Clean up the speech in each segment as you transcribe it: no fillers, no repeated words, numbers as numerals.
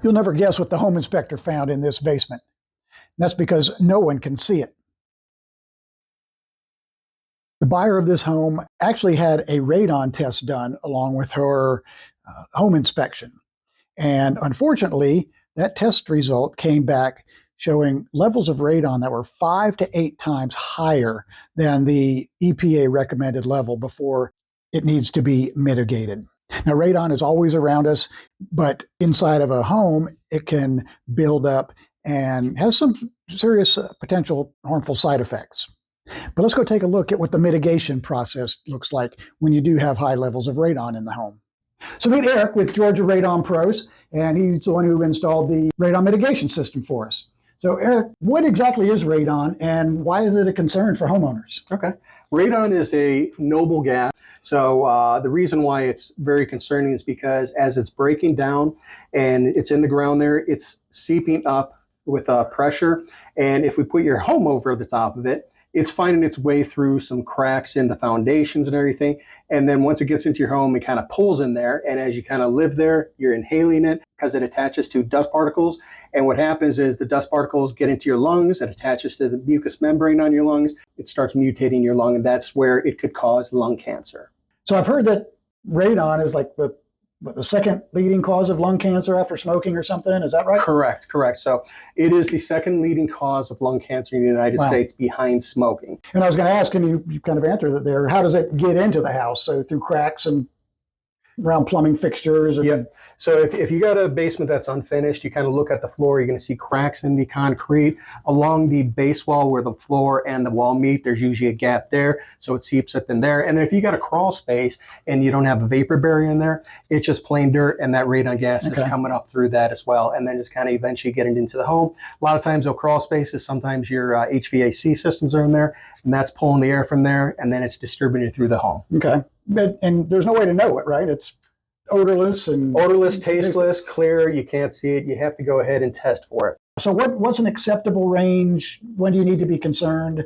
You'll never guess what the home inspector found in this basement. That's because no one can see it. The buyer of this home actually had a radon test done along with her home inspection. And unfortunately, that test result came back showing levels of radon that were 5 to 8 times higher than the EPA recommended level before it needs to be mitigated. Now, radon is always around us, but inside of a home, it can build up and has some serious potential harmful side effects. But let's go take a look at what the mitigation process looks like when you do have high levels of radon in the home. So meet Eric with Georgia Radon Pros, and he's the one who installed the radon mitigation system for us. So Eric, what exactly is radon and why is it a concern for homeowners? Okay. Radon is a noble gas. So the reason why it's very concerning is because as it's breaking down and it's in the ground there, it's seeping up with pressure. And if we put your home over the top of it, it's finding its way through some cracks in the foundations and everything. And then once it gets into your home, it kind of pulls in there. And as you kind of live there, you're inhaling it because it attaches to dust particles. And what happens is the dust particles get into your lungs, it attaches to the mucous membrane on your lungs, it starts mutating your lung, and that's where it could cause lung cancer. So I've heard that radon is like the second leading cause of lung cancer after smoking or something. Is that right? Correct. So it is the second leading cause of lung cancer in the United States behind smoking. And I was going to ask, and you kind of answered that there, how does it get into the house? So through cracks and around plumbing fixtures? And... Yep. So if you got a basement that's unfinished, you kind of look at the floor, you're going to see cracks in the concrete. Along the base wall where the floor and the wall meet, there's usually a gap there, so it seeps up in there. And then if you got a crawl space and you don't have a vapor barrier in there, it's just plain dirt, and that radon gas is coming up through that as well. And then it's kind of eventually getting into the home. A lot of times they'll crawl spaces, sometimes your HVAC systems are in there, and that's pulling the air from there, and then it's distributed through the home. Okay. And there's no way to know it, right? It's odorless, tasteless, clear. You can't see it. You have to go ahead and test for it. So what's an acceptable range? When do you need to be concerned?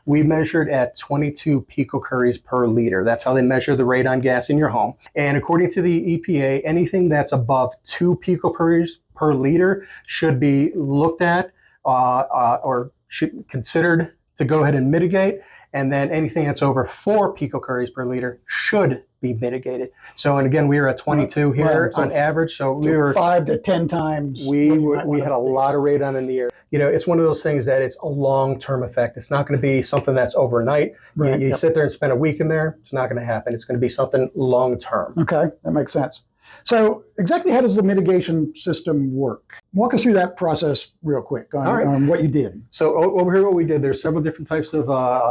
We measured at 22 picocuries per liter. That's how they measure the radon gas in your home. And according to the EPA, anything that's above 2 picocuries per liter should be looked at or should considered to go ahead and mitigate. And then anything that's over 4 picocuries per liter should be mitigated. So, and again, we were at 22 here on average. So we were 5 to 10 times. We had a lot of radon in the air. You know, it's one of those things that it's a long-term effect. It's not going to be something that's overnight. Right. You sit there and spend a week in there, it's not going to happen. It's going to be something long-term. Okay, that makes sense. So exactly how does the mitigation system work? Walk us through that process real quick on what you did. So over here, what we did, there's several different types of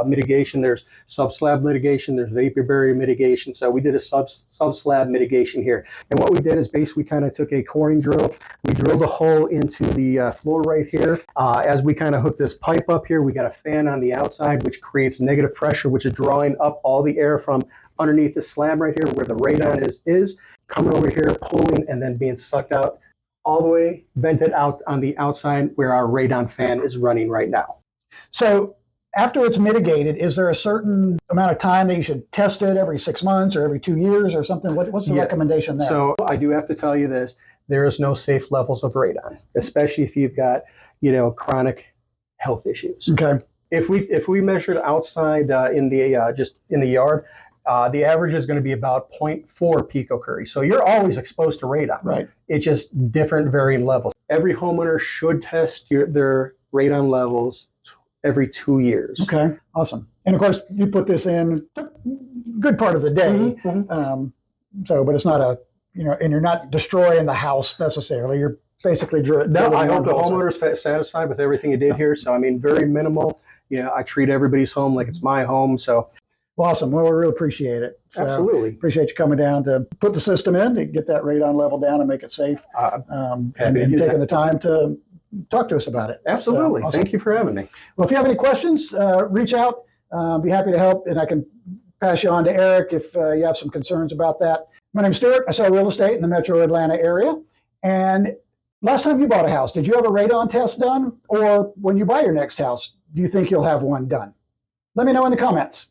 mitigation. There's sub-slab mitigation, there's vapor barrier mitigation. So we did a sub-slab mitigation here. And what we did is basically kind of took a coring drill. We drilled a hole into the floor right here. As we kind of hook this pipe up here, we got a fan on the outside, which creates negative pressure, which is drawing up all the air from underneath the slab right here where the radon is coming over here, pulling, and then being sucked out all the way, vented out on the outside where our radon fan is running right now. So after it's mitigated, is there a certain amount of time that you should test it every 6 months or every 2 years or something? What's the recommendation there? So I do have to tell you this, there is no safe levels of radon, especially if you've got, chronic health issues. Okay. If we measured outside in the just in the yard, the average is going to be about 0.4 picocurie. So you're always exposed to radon. Right. It's just different varying levels. Every homeowner should test their radon levels every 2 years. Okay, awesome. And of course, you put this in a good part of the day. But it's not and you're not destroying the house necessarily. You're basically No, I hope the homeowner's satisfied with everything you did here. So, I mean, very minimal. I treat everybody's home like it's my home. So. Awesome. Well, we really appreciate it. So absolutely. Appreciate you coming down to put the system in to get that radon level down and make it safe. And taking the time to talk to us about it. Absolutely. So, awesome. Thank you for having me. Well, if you have any questions, reach out. Be happy to help, and I can pass you on to Eric if you have some concerns about that. My name's Stewart. I sell real estate in the metro Atlanta area. And last time you bought a house, did you have a radon test done? Or when you buy your next house, do you think you'll have one done? Let me know in the comments.